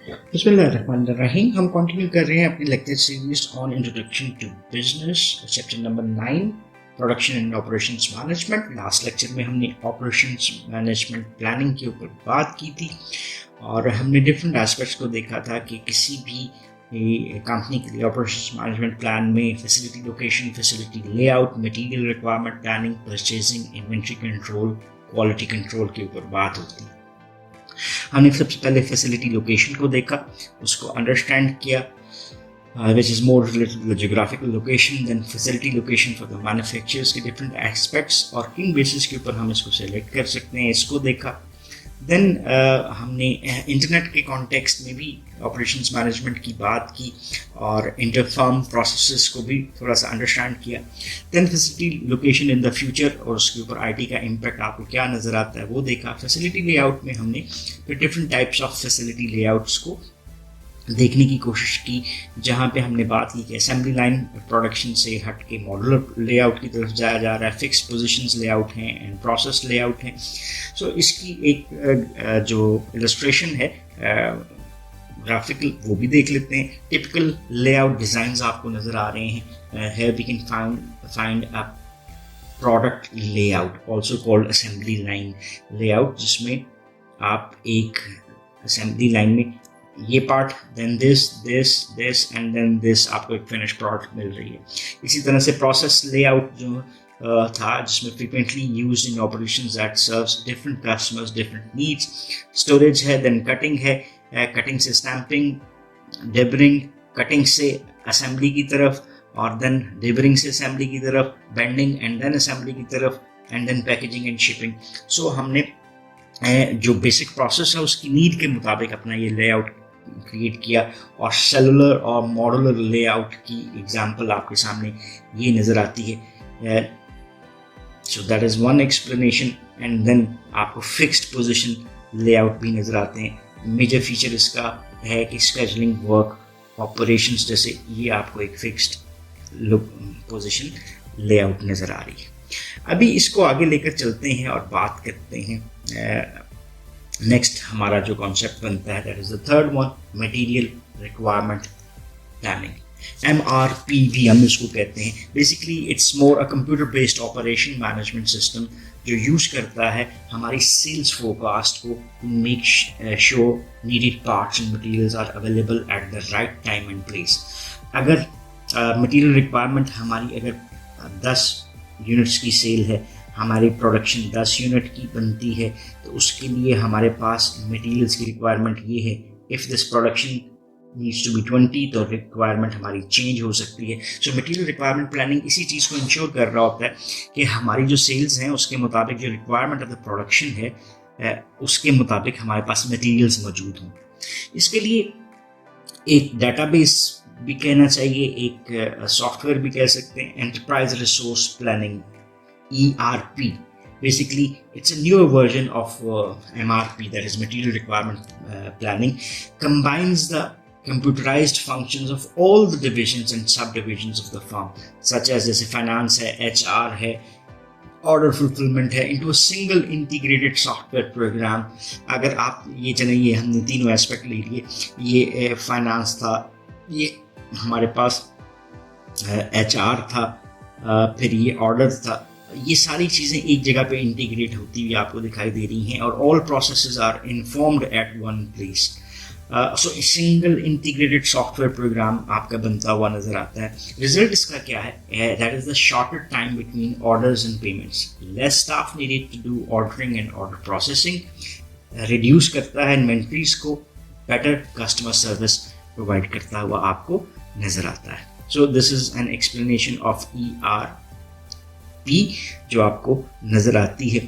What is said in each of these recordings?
बिस्मिल्लाहिर्रहमानिर्रहीम। हम कंटिन्यू कर रहे हैं अपनी lecture series on introduction to business, chapter number 9, production and operations management. Last lecture में हमने ऑपरेशंस मैनेजमेंट प्लानिंग के ऊपर बात की थी और हमने डिफरेंट एस्पेक्ट्स को देखा था कि किसी भी कंपनी के लिए ऑपरेशंस मैनेजमेंट प्लान में facility location, facility layout, material requirement planning, purchasing, inventory control, quality control के ऊपर बात होती है। हमने सबसे पहले फैसिलिटी लोकेशन को देखा, उसको अंडरस्टैंड किया, which is more related to the geographical location, then facility location for the manufacturers के different aspects और किन बेसिस के ऊपर हम इसको सेलेक्ट कर सकते हैं, इसको देखा। देन हमने इंटरनेट के कॉन्टेक्स्ट में भी ऑपरेशंस मैनेजमेंट की बात की और इंटरफर्म प्रोसेसेस को भी थोड़ा सा अंडरस्टैंड किया। Then facility location in the future और उसके ऊपर आईटी का इम्पैक्ट आपको क्या नज़र आता है वो देखा। फैसिलिटी लेआउट में हमने फिर different types of facility layouts को देखने की कोशिश की, जहाँ पे हमने बात की कि असेंबली लाइन प्रोडक्शन से हट के मॉड्यूलर लेआउट की तरफ जाया जा रहा है, फिक्स पोजीशंस लेआउट हैं एंड प्रोसेस लेआउट हैं। सो इसकी एक जो इलस्ट्रेशन है ग्राफिकल वो भी देख लेते हैं। टिपिकल लेआउट डिज़ाइंस आपको नज़र आ रहे हैं। Here we can find a product layout also called assembly line layout, जिसमें आप एक असेंबली लाइन में ये part, then this and then this, आपको एक फिनिश प्रोडक्ट मिल रही है। इसी तरह से प्रोसेस लेआउट जो था, जिसमें frequently used in operations that serves different customers, different needs. Storage है, देन कटिंग है, कटिंग से स्टैंपिंग, डिबरिंग, कटिंग से असेंबली की तरफ और देन डिबरिंग से असेंबली की तरफ, बेंडिंग एंड देन असेंबली की तरफ and then packaging and shipping. So हमने जो बेसिक प्रोसेस है उसकी नीड के मुताबिक अपना ये लेआउट क्रिएट किया और सेलुलर और मॉड्यूलर लेआउट की एग्जांपल आपके सामने ये नज़र आती है। So that is one explanation. And then आपको फिक्स्ड पोजीशन लेआउट भी नज़र आते हैं। मेजर फीचर इसका है कि स्केजुलिंग, वर्क, ऑपरेशंस जैसे ये आपको एक फिक्स्ड पोजीशन लेआउट नज़र आ रही है। अभी इसको आगे लेकर चलते हैं और बात करते हैं। नेक्स्ट हमारा जो कॉन्सेप्ट बनता है that is the third one, material requirement planning. MRP भी हम इसको कहते हैं। Basically it's more a computer based operation management system जो यूज करता है हमारी सेल्स फोरकास्ट को to make sure needed parts and materials are available at the right time and place. अगर मटेरियल रिक्वायरमेंट हमारी अगर 10 यूनिट्स की सेल है, हमारी प्रोडक्शन 10 यूनिट की बनती है, तो उसके लिए हमारे पास मटेरियल्स की रिक्वायरमेंट ये है। If this production needs to be 20 तो रिक्वायरमेंट हमारी चेंज हो सकती है। सो मटेरियल रिक्वायरमेंट प्लानिंग इसी चीज़ को इंश्योर कर रहा होता है कि हमारी जो सेल्स हैं उसके मुताबिक जो रिक्वायरमेंट ऑफ द प्रोडक्शन है उसके मुताबिक हमारे पास मटेरियल्स मौजूद हों। इसके लिए एक डेटाबेस भी कहना चाहिए, एक सॉफ्टवेयर भी कह सकते हैं, enterprise resource planning, ERP. Basically, it's a newer version of MRP, that is Material Requirement Planning, combines the computerized functions of all the divisions and subdivisions of the firm, such as जैसे finance है, HR है, order fulfillment है, into a single integrated software program. अगर आप ये चलें, ये हमने तीनों एस्पेक्ट ले लिए, ये फाइनेंस था, ये हमारे पास HR था, फिर ये ऑर्डर था, ये सारी चीज़ें एक जगह पे इंटीग्रेट होती हुई आपको दिखाई दे रही हैं और all processes are informed at one place. So single integrated software program आपका बनता हुआ नज़र आता है। रिजल्ट इसका क्या है? That is the shorter time between orders and payments, less staff needed to do ordering and order processing, reduce करता है इन्वेंट्रीज को, बेटर कस्टमर सर्विस प्रोवाइड करता हुआ आपको नज़र आता है। So this is an explanation of ERP जो आपको नज़र आती है।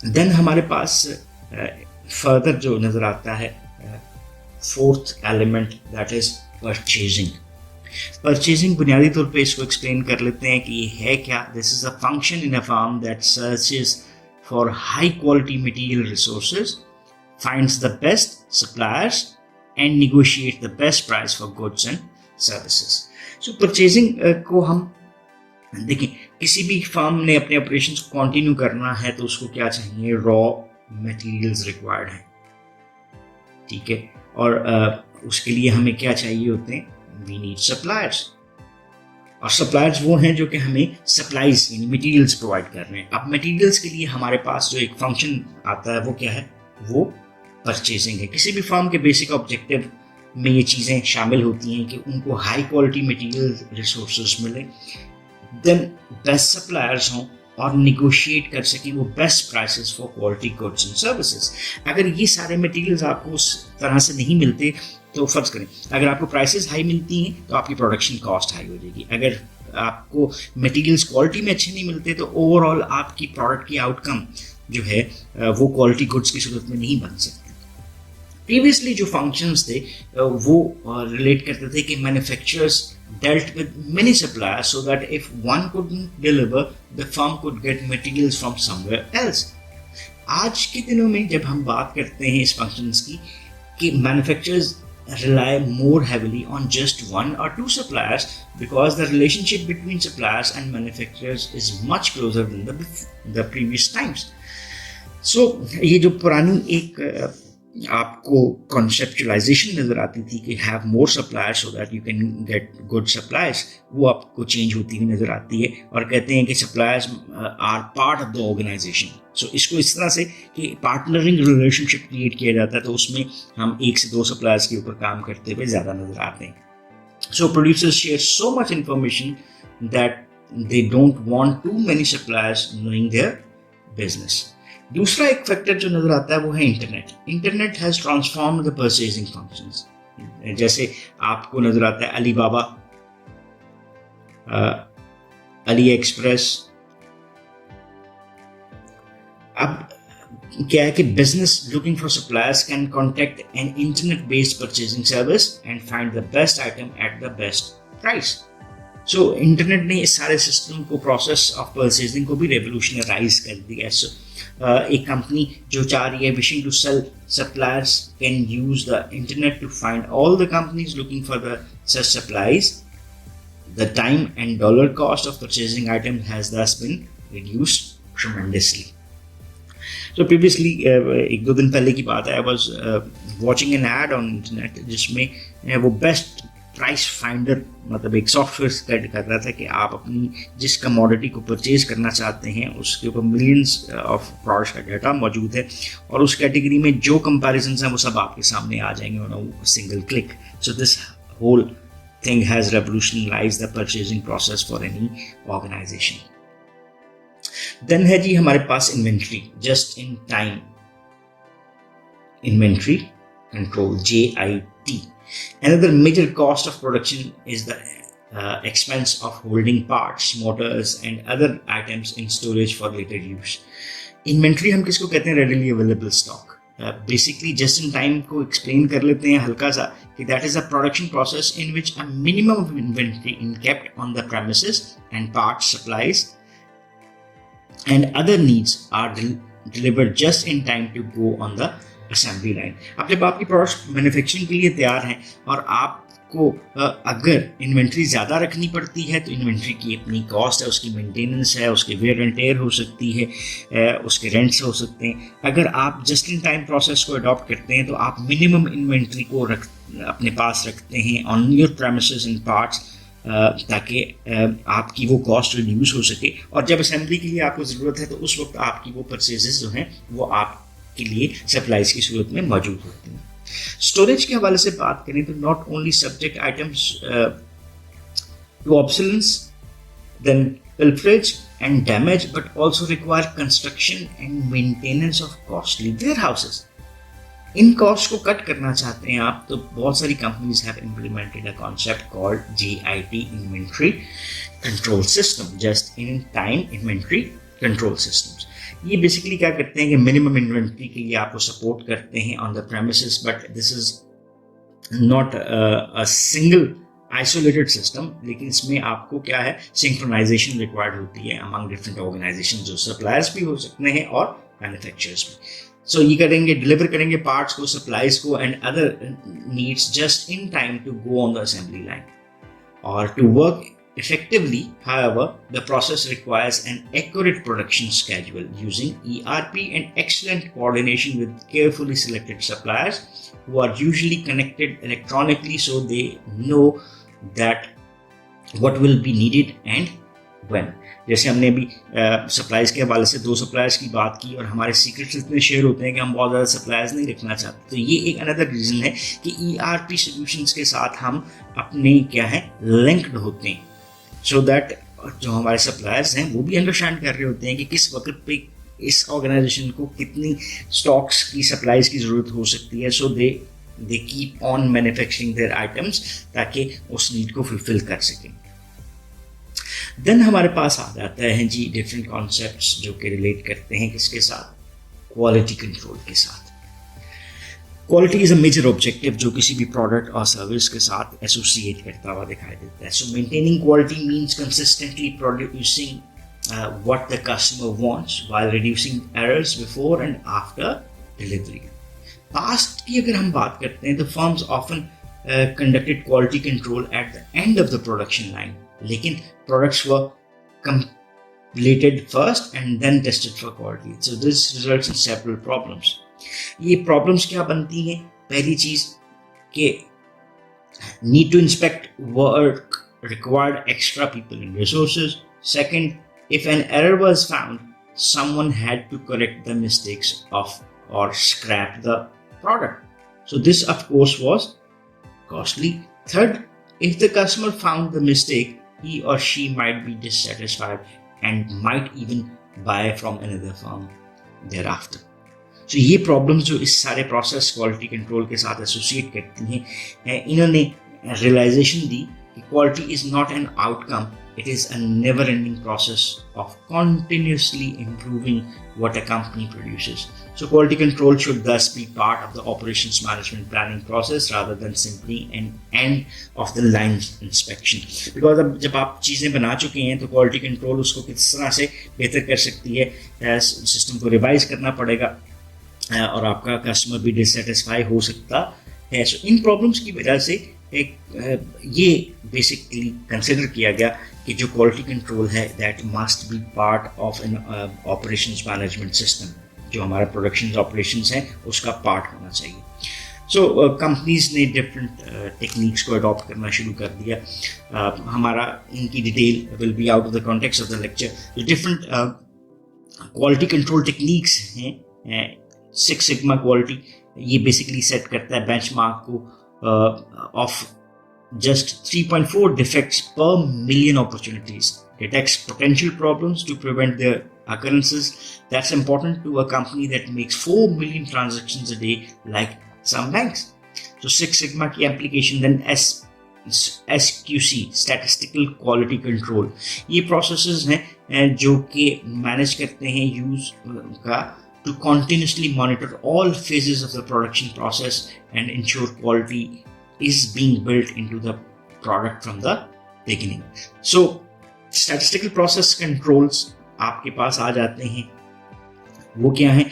देन हमारे पास फर्दर जो नज़र आता है fourth element, that is purchasing. Purchasing बुनियादी तौर पे इसको एक्सप्लेन कर लेते हैं कि ये है क्या। This is a function in a firm that searches for high quality material resources, finds the best suppliers and negotiate the best price for goods and services. So purchasing को हम देखिए, किसी भी फर्म ने अपने ऑपरेशंस को continue करना है तो उसको क्या चाहिए? रॉ मटेरियल्स रिक्वायर्ड है, ठीक है। और उसके लिए हमें क्या चाहिए होते हैं, वी नीड सप्लायर्स। और सप्लायर्स वो हैं जो कि हमें सप्लाईज यानी मटेरियल्स प्रोवाइड कर रहे हैं। अब मटेरियल्स के लिए हमारे पास जो एक फंक्शन आता है वो क्या है, वो परचेजिंग है। किसी भी फर्म के बेसिक ऑब्जेक्टिव में ये चीज़ें शामिल होती हैं कि उनको हाई क्वालिटी मटेरियल रिसोर्सेज मिले, देन बेस्ट सप्लायर्स हों और निगोशिएट कर सकें वो best prices for quality goods and services. अगर ये सारे मटेरियल्स आपको उस तरह से नहीं मिलते तो फर्ज करें अगर आपको प्राइसेस हाई मिलती हैं तो आपकी प्रोडक्शन कॉस्ट हाई हो जाएगी। अगर आपको मटेरियल्स क्वालिटी में अच्छे नहीं मिलते तो ओवरऑल आपकी प्रोडक्ट की आउटकम जो है वो क्वालिटी गुड्स की सूरत में नहीं बन सकती। प्रीवियसली जो फंक्शंस थे वो रिलेट करते थे कि manufacturers dealt with many suppliers so that if one couldn't deliver, the firm could get materials from somewhere else. आज के दिनों में जब हम बात करते हैं इस फंक्शंस की कि manufacturers rely more heavily on just one or two suppliers because the relationship between suppliers and manufacturers is much closer than the previous times. So ये जो पुरानी एक आपको कॉन्सेप्चुलाइजेशन नजर आती थी कि have more suppliers so that you can get good suppliers, वो आपको चेंज होती हुई नजर आती है और कहते हैं कि suppliers are part of the organisation. So इसको इस तरह से कि पार्टनरिंग रिलेशनशिप क्रिएट किया जाता है, तो उसमें हम 1 से 2 सप्लायर्स के ऊपर काम करते हुए ज़्यादा नजर आते हैं। So producers share so much information that they don't want too many suppliers knowing their business. दूसरा एक फैक्टर जो नजर आता है वो है internet. Internet has transformed the purchasing functions. जैसे आपको नजर आता है अलीबाबा, अली एक्सप्रेस। अब क्या है कि business looking for suppliers can contact an internet based purchasing service and find the best item at the best price. So internet ने इस सारे सिस्टम को, प्रोसेस ऑफ परचेजिंग को भी रेवोल्यूशनराइज कर दिया है। एक कंपनी जो चाह रही है wishing to sell suppliers can use the internet to find all the companies looking for the such supplies. The time and dollar cost of purchasing item has thus been reduced tremendously. So previously, 1-2 दिन पहले की बात है, I was watching an ad on internet जिसमें वो best price finder मतलब एक software guide कर रहा था कि आप अपनी जिस कमोडिटी को परचेज करना चाहते हैं उसके ऊपर मिलियंस ऑफ प्रोडक्ट्स का डाटा मौजूद है और उस कैटेगरी में जो कंपैरिजंस हैं वो सब आपके सामने आ जाएंगे on a single click. So this whole thing has revolutionised the purchasing process for any organisation. Then है जी हमारे पास inventory, just in time inventory control, JIT. Another major cost of production is the expense of holding parts, motors and other items in storage for later use. Inventory हम किसको कहते हैं, readily available stock. Basically just in time को explain कर लेते हैं हल्का सा कि that is a production process in which a minimum of inventory is kept on the premises and parts, supplies and other needs are delivered just in time to go on the assembly line. अब जब आपकी products manufacturing के लिए तैयार हैं और आपको अगर इन्वेंट्री ज़्यादा रखनी पड़ती है तो इन्वेंट्री की अपनी कॉस्ट है, उसकी मेंटेनेंस है, उसके वेयर एंड टेयर हो सकती है, उसके रेंट्स हो सकते हैं। अगर आप जस्ट इन टाइम प्रोसेस को अडॉप्ट करते हैं तो आप मिनिमम इन्वेंट्री को अपने पास रखते हैं on your premises and parts ताकि आपकी वो कॉस्ट रिड्यूस हो सके और जब असेंबली के लिए आपको ज़रूरत है तो उस वक्त आपकी वो परचेजेस जो हैं वो आप के लिए सप्लाईज की सूरत में मौजूद होती हैं। स्टोरेज के हवाले से बात करें तो not only subject items to obsolescence then pilferage and damage but also require construction and maintenance of costly warehouses. इन कॉस्ट को कट करना चाहते हैं आप तो बहुत सारी companies have implemented a concept called JIT, inventory control system, just in time inventory control systems. ये बेसिकली क्या करते हैं कि मिनिमम इन्वेंट्री के लिए आपको सपोर्ट करते हैं on the premises, but this is not a single isolated system, लेकिन इसमें आपको क्या है सिंक्रोनाइजेशन रिक्वायर्ड होती है अमंग डिफरेंट ऑर्गेनाइजेशन, जो सप्लायर्स भी हो सकते हैं और मैन्युफैक्चरर्स भी। सो ये करेंगे, डिलीवर करेंगे पार्ट्स को, सप्लाईज को and other needs just in time to go on the assembly line और to work effectively. However, the process requires an accurate production schedule using ERP and excellent coordination with carefully selected suppliers who are usually connected electronically, so they know that what will be needed and when. जैसे हमने अभी supplies के हवाले से 2 suppliers की बात की और हमारे सीक्रेट्स इतने शेयर होते हैं कि हम बहुत ज़्यादा सप्लायर्स नहीं रखना चाहते, तो ये एक अनदर रीज़न है कि ERP सॉल्यूशंस के साथ हम अपने क्या है लिंक्ड होते हैं, सो दैट जो हमारे सप्लायर्स हैं वो भी अंडरस्टैंड कर रहे होते हैं कि किस वक्त पे इस ऑर्गेनाइजेशन को कितनी स्टॉक्स की सप्लाईज की ज़रूरत हो सकती है, so they keep on manufacturing their items ताकि उस नीड को फुलफिल कर सकें। देन हमारे पास आ जाता है जी डिफरेंट कॉन्सेप्ट्स जो कि रिलेट करते हैं किसके साथ, क्वालिटी कंट्रोल के साथ। Quality is a major objective जो किसी भी प्रोडक्ट और सर्विस के साथ एसोसिएट करता हुआ दिखाई देता है। सो maintaining quality means consistently producing what the customer wants while reducing errors before and after delivery. Past की अगर हम बात करते हैं तो firms often conducted quality control at the end of the production line, लेकिन products were completed first and then tested for quality. So this results in several problems. ये problems क्या बनती हैं? पहली चीज कि need to inspect work required extra people and resources. Second, if an error was found, someone had to correct the mistakes of or scrap the product. So this of course was costly. Third, if the customer found the mistake, he or she might be dissatisfied and might even buy from another firm thereafter. So ये problems जो इस सारे process quality control के साथ associate करती हैं, इन्होंने realization दी कि quality is not an outcome, it is a never-ending process of continuously improving what a company produces. So quality control should thus be part of the operations management planning process rather than simply an end of the line inspection. Because अब जब आप चीज़ें बना चुके हैं तो quality control उसको किस तरह से बेहतर कर सकती है, सिस्टम को रिवाइज करना पड़ेगा और आपका कस्टमर भी डिससेटिस्फाई हो सकता है। सो इन प्रॉब्लम्स की वजह से ये बेसिकली कंसिडर किया गया कि जो क्वालिटी कंट्रोल है that must be part of an operations management system, जो हमारा प्रोडक्शन ऑपरेशंस हैं उसका पार्ट होना चाहिए। सो कंपनीज ने डिफरेंट टेक्निक्स को अडॉप्ट करना शुरू कर दिया। हमारा इनकी detail will be out of the context of the lecture. जो डिफरेंट क्वालिटी कंट्रोल टेक्निक्स हैं, सिक्स सिग्मा क्वालिटी, ये बेसिकली सेट करता है बेंचमार्क को of just 3.4 defects per million opportunities, detects potential problems to prevent their occurrences. That's important to a company that makes 4 million transactions a day like some banks. So Six Sigma की application, then SQC, Statistical Quality Control, ये processes हैं जो कि manage करते हैं use का to continuously monitor all phases of the production process and ensure quality is being built into the product from the beginning. So statistical process controls आपके पास आ जाते हैं, वो क्या है?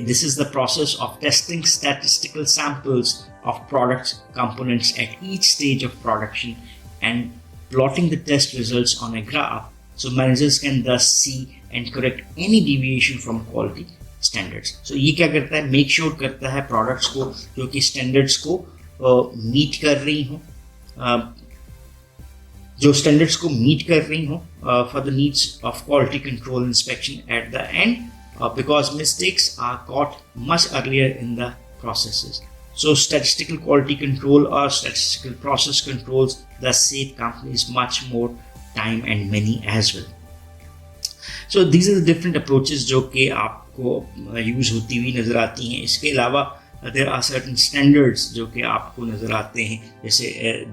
This is the process of testing statistical samples of products components at each stage of production and plotting the test results on a graph, so managers can thus see and correct any deviation from quality standards. So ये क्या करता है? Make sure करता है products को जो कि standards को मीट कर रही हों, जो स्टैंडर्ड्स को मीट कर रही हों for the needs of quality control inspection at the end, because mistakes are caught much earlier in the processes. So statistical quality control or statistical process controls thus save companies much more time and money as well. So these are the different approaches जो कि आपको use होती हुई नज़र आती हैं। इसके अलावा there are certain standards जो कि आपको नज़र आते हैं, जैसे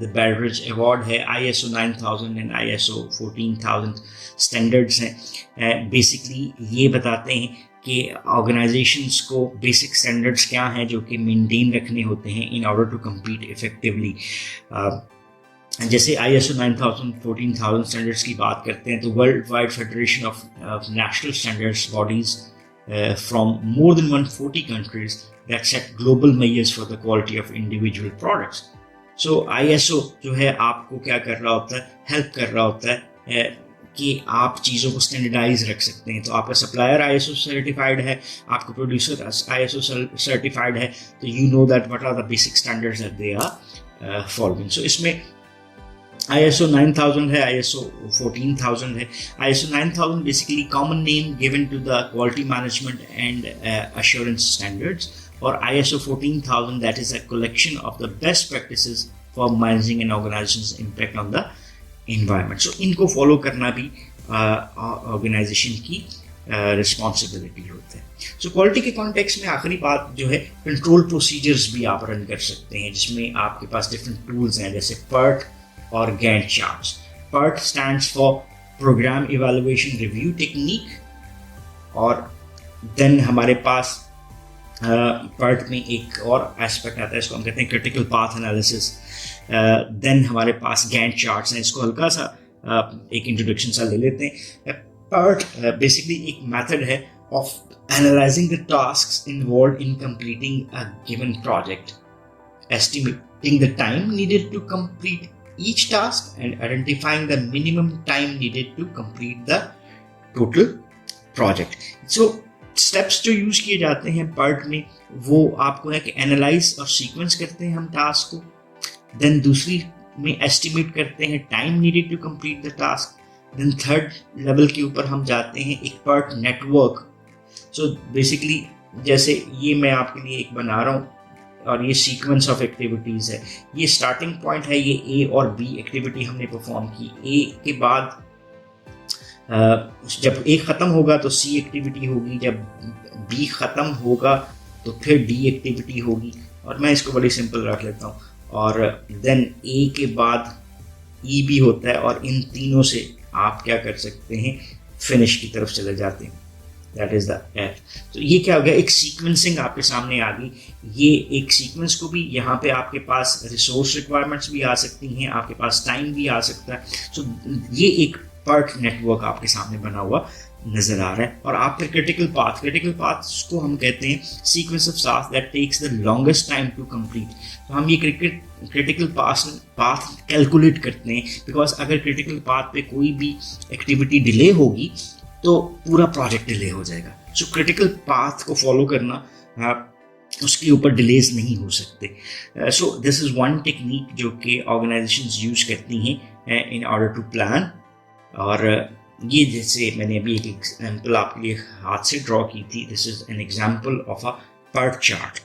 the Baldrige Award है, ISO 9000 and ISO 14000 स्टैंडर्ड्स हैं। बेसिकली ये बताते हैं कि ऑर्गेनाइजेशंस को बेसिक स्टैंडर्ड्स क्या हैं जो कि मेंटेन रखने होते हैं in order to compete effectively. जैसे ISO 9000 14000 स्टैंडर्ड्स की बात करते हैं तो worldwide federation of national standards bodies from more than 140 countries that set global measures for the quality of individual products. So ISO जो है आपको क्या कर रहा होता है, हेल्प कर रहा होता है कि आप चीज़ों को स्टैंडर्डाइज रख सकते हैं। तो आपका सप्लायर ISO सर्टिफाइड है, आपका प्रोड्यूसर ISO सर्टिफाइड है, तो you know that what are the basic standards that they are following. So इसमें ISO 9000 है, ISO 14000 है। ISO 9000 basically common name given to the quality management and assurance standards, और ISO 14000 that is a collection of the best practices for managing an organization's impact on the environment. So इनको follow करना भी organization की responsibility होता है। So quality के context में आखिरी बात जो है, कंट्रोल प्रोसीजर्स भी आप रन कर सकते हैं, जिसमें आपके पास डिफरेंट टूल्स हैं जैसे PERT और Gantt charts. PERT stands for Program Evaluation Review Technique, और देन हमारे पास PERT में एक और एस्पेक्ट आता है, इसको हम कहते हैं क्रिटिकल पाथ एनालिसिस। देन हमारे पास Gantt charts हैं, इसको हल्का सा एक इंट्रोडक्शन सा ले लेते हैं। PERT बेसिकली एक मेथड है of analysing the tasks involved in completing a given project, estimating the time needed to complete each task and identifying the minimum time needed to complete the total project. So steps जो use किए जाते हैं PERT में, वो आपको है कि analyse और सीक्वेंस करते हैं हम टास्क को, देन दूसरी में एस्टिमेट करते हैं time needed to complete the task, then third level के ऊपर हम जाते हैं एक PERT नेटवर्क। सो बेसिकली जैसे ये मैं आपके लिए एक बना रहा हूँ और ये सीक्वेंस ऑफ एक्टिविटीज़ है, ये स्टार्टिंग पॉइंट है, ये A और B एक्टिविटी हमने परफॉर्म की, A के बाद जब A ख़त्म होगा तो C एक्टिविटी होगी, जब B ख़त्म होगा तो फिर D एक्टिविटी होगी, और मैं इसको बड़ी सिंपल रख लेता हूँ, और देन A के बाद E भी होता है, और इन तीनों से आप क्या कर सकते हैं, फिनिश की तरफ चले जाते हैं, दैट इज द F। तो ये क्या हो गया, एक सीक्वेंसिंग आपके सामने आ गई। ये एक सीक्वेंस को भी यहाँ पे आपके पास रिसोर्स रिक्वायरमेंट्स भी आ सकती हैं, आपके पास टाइम भी आ सकता है। सो ये एक PERT नेटवर्क आपके सामने बना हुआ नजर आ रहा है। और आप फिर क्रिटिकल पाथ्स को हम कहते हैं sequence of task that takes the longest time to complete. तो हम ये क्रिटिकल पाथ कैलकुलेट करते हैं, बिकॉज अगर क्रिटिकल पाथ पे कोई भी एक्टिविटी डिले होगी तो पूरा प्रोजेक्ट डिले हो जाएगा। सो क्रिटिकल पाथ को फॉलो करना, उसके ऊपर डिलेज नहीं हो सकते। So this is one technique जो कि ऑर्गेनाइजेशंस यूज करती हैं इन ऑर्डर टू प्लान। और ये जैसे मैंने अभी एक एग्जाम्पल आपके लिए हाथ से ड्रॉ की थी, this is an example of a PERT chart,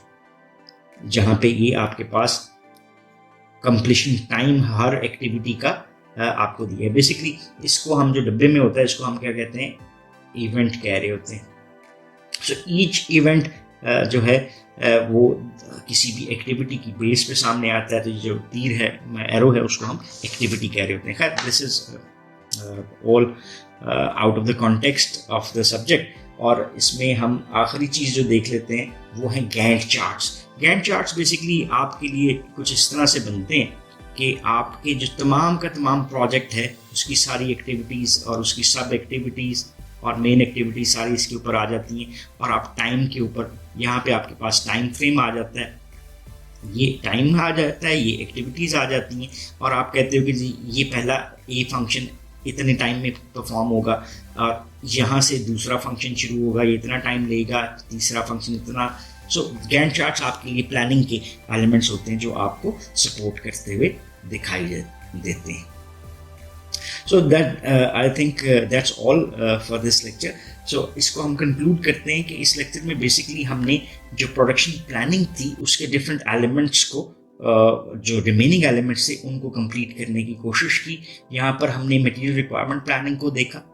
जहाँ पे ये आपके पास कंप्लीशन टाइम हर एक्टिविटी का आपको दिया है। बेसिकली इसको हम जो डब्बे में होता है, इसको हम क्या कहते हैं, इवेंट कह रहे होते हैं। सो ईच इवेंट जो है वो किसी भी एक्टिविटी की बेस पे सामने आता है, तो जो तीर है, एरो है, उसको हम एक्टिविटी कह रहे होते हैं। खैर this is all out of the context of the subject. और इसमें हम आखिरी चीज़ जो देख लेते हैं वो है Gantt charts. Gantt charts basically आपके लिए कुछ इस तरह से बनते हैं कि आपके जो तमाम का तमाम प्रोजेक्ट है, उसकी सारी एक्टिविटीज़ और उसकी सब एक्टिविटीज़ और मेन एक्टिविटीज सारी इसके ऊपर आ जाती हैं, और आप टाइम के ऊपर यहाँ पे आपके पास टाइम फ्रेम आ जाता है, ये टाइम आ जाता है, ये एक्टिविटीज़ आ जाती हैं, और आप कहते हो कि जी ये पहला A फंक्शन इतने टाइम में परफॉर्म होगा, और यहाँ से दूसरा फंक्शन शुरू होगा, ये इतना टाइम लेगा, तीसरा फंक्शन इतना। सो Gantt चार्ट्स आपके लिए प्लानिंग के एलिमेंट्स होते हैं जो आपको सपोर्ट करते हुए दिखाई देते हैं। So that I think that's all for this lecture. So इसको हम कंक्लूड करते हैं कि इस लेक्चर में बेसिकली हमने जो प्रोडक्शन प्लानिंग थी उसके डिफरेंट एलिमेंट्स को जो रिमेनिंग एलिमेंट्स थे उनको कंप्लीट करने की कोशिश की। यहाँ पर हमने मटेरियल रिक्वायरमेंट प्लानिंग को देखा,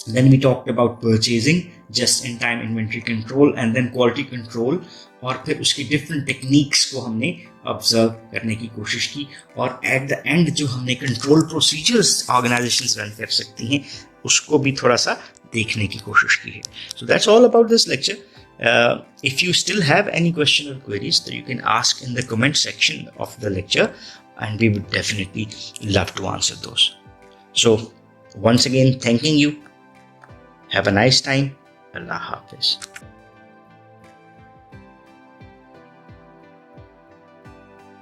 then we talked about purchasing, just in time inventory control and then quality control, और फिर उसकी डिफरेंट टेक्निक्स को हमने ऑब्जर्व करने की कोशिश की, और एट द एंड जो हमने कंट्रोल प्रोसीजर्स ऑर्गेनाइजेशंस रन कर सकती हैं उसको भी थोड़ा सा देखने की कोशिश की है। So that's all about this lecture. If you still have any question और क्वेरीज तो you can ask in the comment section of the lecture and we would definitely love to answer those. So once again thanking you. Have a nice time. Allah Hafiz.